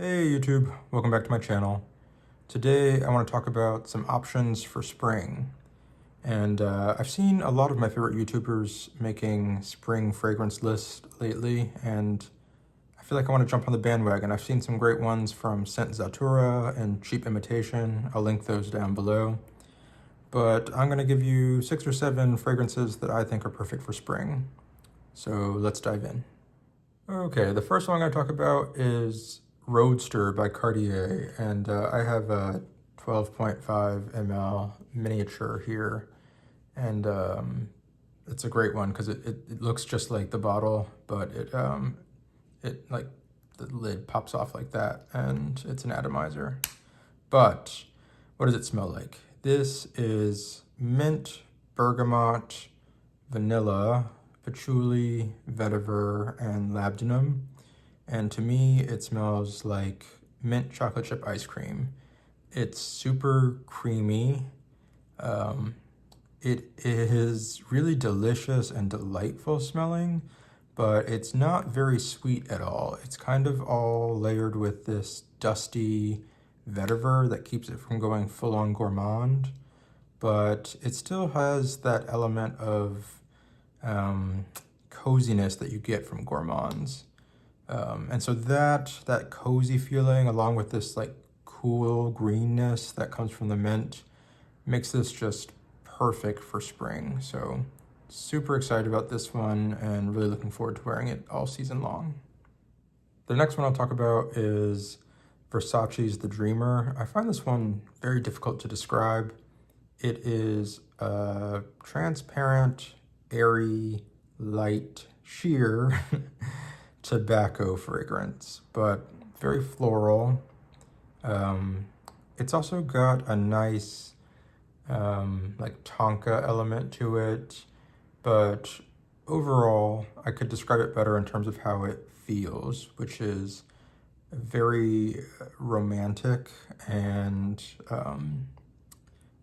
Hey YouTube, welcome back to my channel. Today I want to talk about some options for spring. And I've seen a lot of my favorite YouTubers making spring fragrance lists lately, and I feel like I want to jump on the bandwagon. I've seen some great ones from Scent Zatura and Cheap Imitation. I'll link those down below. But I'm going to give you 6 or 7 fragrances that I think are perfect for spring. So let's dive in. Okay, the first one I'm going to talk about is Roadster by Cartier, and I have a 12.5 ml miniature here, and it's a great one because it looks just like the bottle, but it like the lid pops off like that, and it's an atomizer. But what does it smell like? This is mint, bergamot, vanilla, patchouli, vetiver, and labdanum. And to me, it smells like mint chocolate chip ice cream. It's super creamy. It is really delicious and delightful smelling, but it's not very sweet at all. It's kind of all layered with this dusty vetiver that keeps it from going full-on gourmand, but it still has that element of coziness that you get from gourmands. And so that cozy feeling, along with this like cool greenness that comes from the mint, makes this just perfect for spring. So super excited about this one and really looking forward to wearing it all season long. The next one I'll talk about is Versace's The Dreamer. I find this one very difficult to describe. It is a transparent, airy, light, sheer tobacco fragrance, but very floral. It's also got a nice like tonka element to it, but overall I could describe it better in terms of how it feels, which is very romantic, and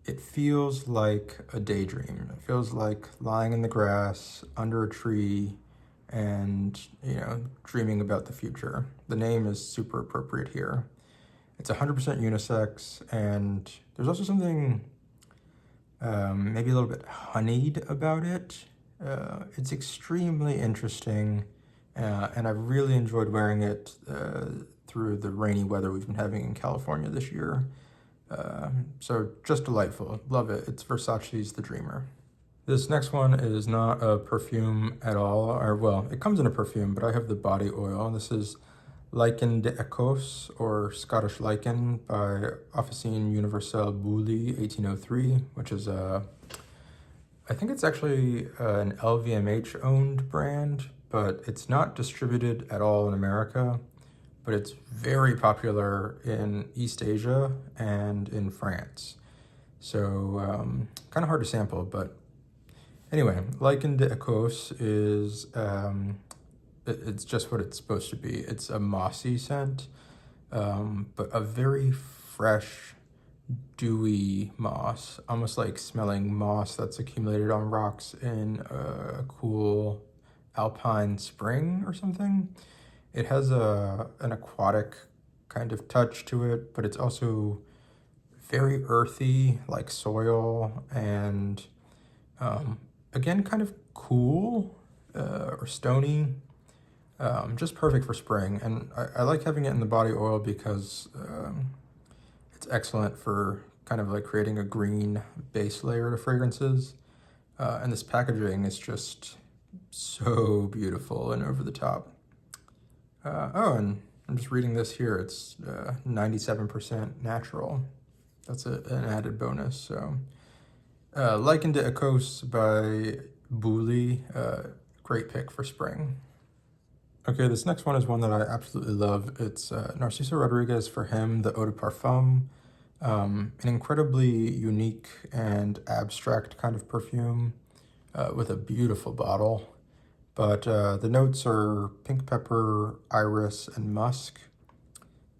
it feels like a daydream. It feels like lying in the grass under a tree and, dreaming about the future. The name is super appropriate here. It's 100% unisex, and there's also something maybe a little bit honeyed about it. It's extremely interesting, and I've really enjoyed wearing it through the rainy weather we've been having in California this year. So just delightful. Love it. It's Versace's The Dreamer. This next one is not a perfume at all, or well, it comes in a perfume, but I have the body oil. This is Lycan de Ecos, or Scottish Lycan, by Officine Universelle Bouley 1803, which is I think it's actually an LVMH owned brand, but it's not distributed at all in America, but it's very popular in East Asia and in France. So kind of hard to sample, but anyway, Lycan de Ecos is, it's just what it's supposed to be. It's a mossy scent, but a very fresh, dewy moss, almost like smelling moss that's accumulated on rocks in a cool alpine spring or something. It has an aquatic kind of touch to it, but it's also very earthy, like soil, and again, kind of cool or stony, just perfect for spring. And I like having it in the body oil because it's excellent for kind of like creating a green base layer to fragrances. And this packaging is just so beautiful and over the top. Oh, and I'm just reading this here. It's 97% natural. That's an added bonus. So Lycan de Ecos by Bouley, great pick for spring. Okay, this next one is one that I absolutely love. It's Narciso Rodriguez for him, the Eau de Parfum. An incredibly unique and abstract kind of perfume with a beautiful bottle. But the notes are pink pepper, iris, and musk.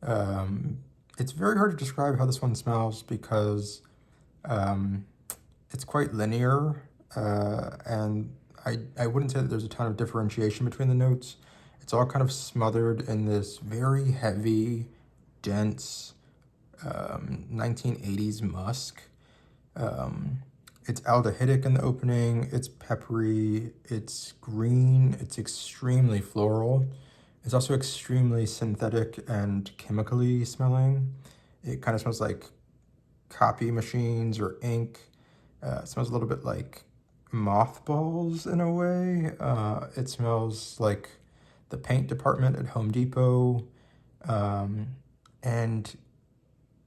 It's very hard to describe how this one smells because it's quite linear, and I wouldn't say that there's a ton of differentiation between the notes. It's all kind of smothered in this very heavy, dense 1980s musk. It's aldehydic in the opening, it's peppery, it's green, it's extremely floral. It's also extremely synthetic and chemically smelling. It kind of smells like copy machines or ink. It smells a little bit like mothballs in a way. It smells like the paint department at Home Depot. And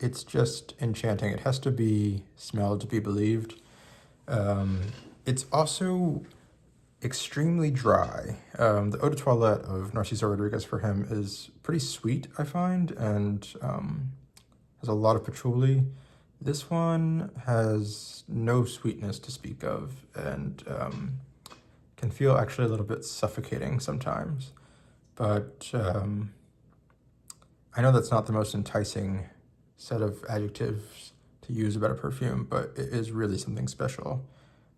it's just enchanting. It has to be smelled to be believed. It's also extremely dry. The Eau de Toilette of Narciso Rodriguez for him is pretty sweet, I find, and has a lot of patchouli. This one has no sweetness to speak of, and can feel actually a little bit suffocating sometimes. But I know that's not the most enticing set of adjectives to use about a perfume, but it is really something special.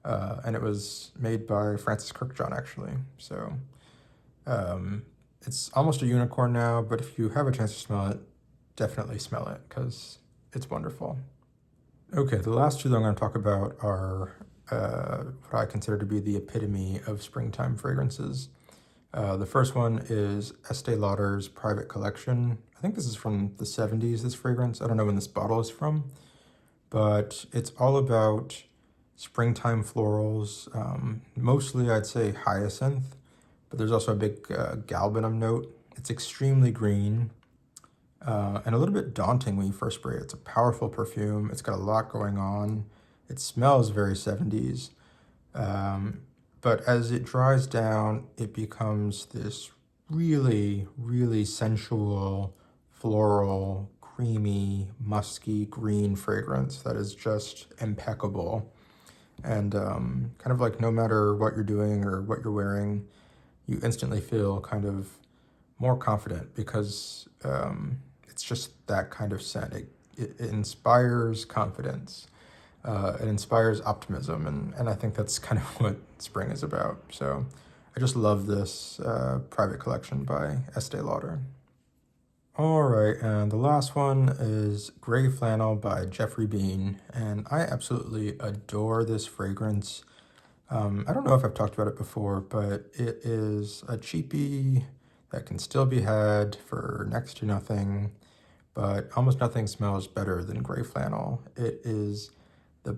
And it was made by Francis Kirkjohn, actually. So it's almost a unicorn now, but if you have a chance to smell it, definitely smell it, because it's wonderful. Okay, the last two that I'm going to talk about are what I consider to be the epitome of springtime fragrances. The first one is Estee Lauder's Private Collection. I think this is from the 70s, this fragrance. I don't know when this bottle is from, but it's all about springtime florals. Mostly, I'd say hyacinth, but there's also a big galbanum note. It's extremely green and a little bit daunting when you first spray it. It's a powerful perfume. It's got a lot going on. It smells very 70s. But as it dries down, it becomes this really, really sensual, floral, creamy, musky, green fragrance that is just impeccable. And kind of like no matter what you're doing or what you're wearing, you instantly feel kind of more confident because it's just that kind of scent. It inspires confidence. It inspires optimism, and I think that's kind of what spring is about. So I just love this private collection by Estee Lauder. All right, and the last one is Gray Flannel by Jeffrey Bean, and I absolutely adore this fragrance. I don't know if I've talked about it before, but it is a cheapie that can still be had for next to nothing, but almost nothing smells better than Gray Flannel. It is the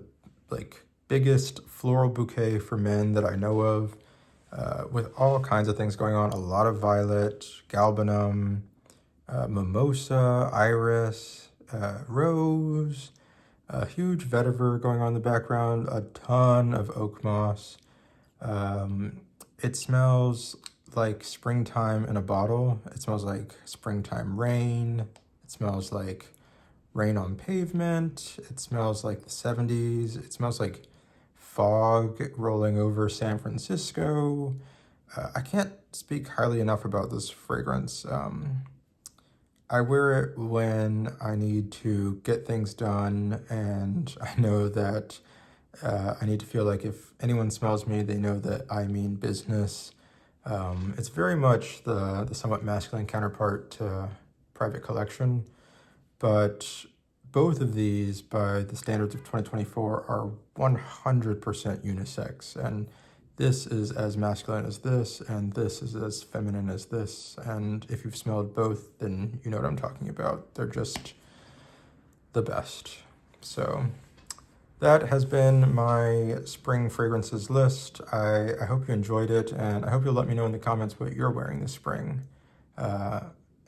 biggest floral bouquet for men that I know of, with all kinds of things going on. A lot of violet, galbanum, mimosa, iris, rose, a huge vetiver going on in the background, a ton of oak moss. It smells like springtime in a bottle. It smells like springtime rain. It smells like rain on pavement. It smells like the 70s. It smells like fog rolling over San Francisco. I can't speak highly enough about this fragrance. I wear it when I need to get things done, and I know that I need to feel like if anyone smells me, they know that I mean business. It's very much the somewhat masculine counterpart to Private Collection, but both of these, by the standards of 2024, are 100% unisex, and this is as masculine as this, and this is as feminine as this, and if you've smelled both, then you know what I'm talking about. They're just the best. So that has been my spring fragrances list. I hope you enjoyed it, and I hope you'll let me know in the comments what you're wearing this spring.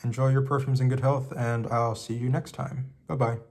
Enjoy your perfumes in good health, and I'll see you next time. Bye-bye.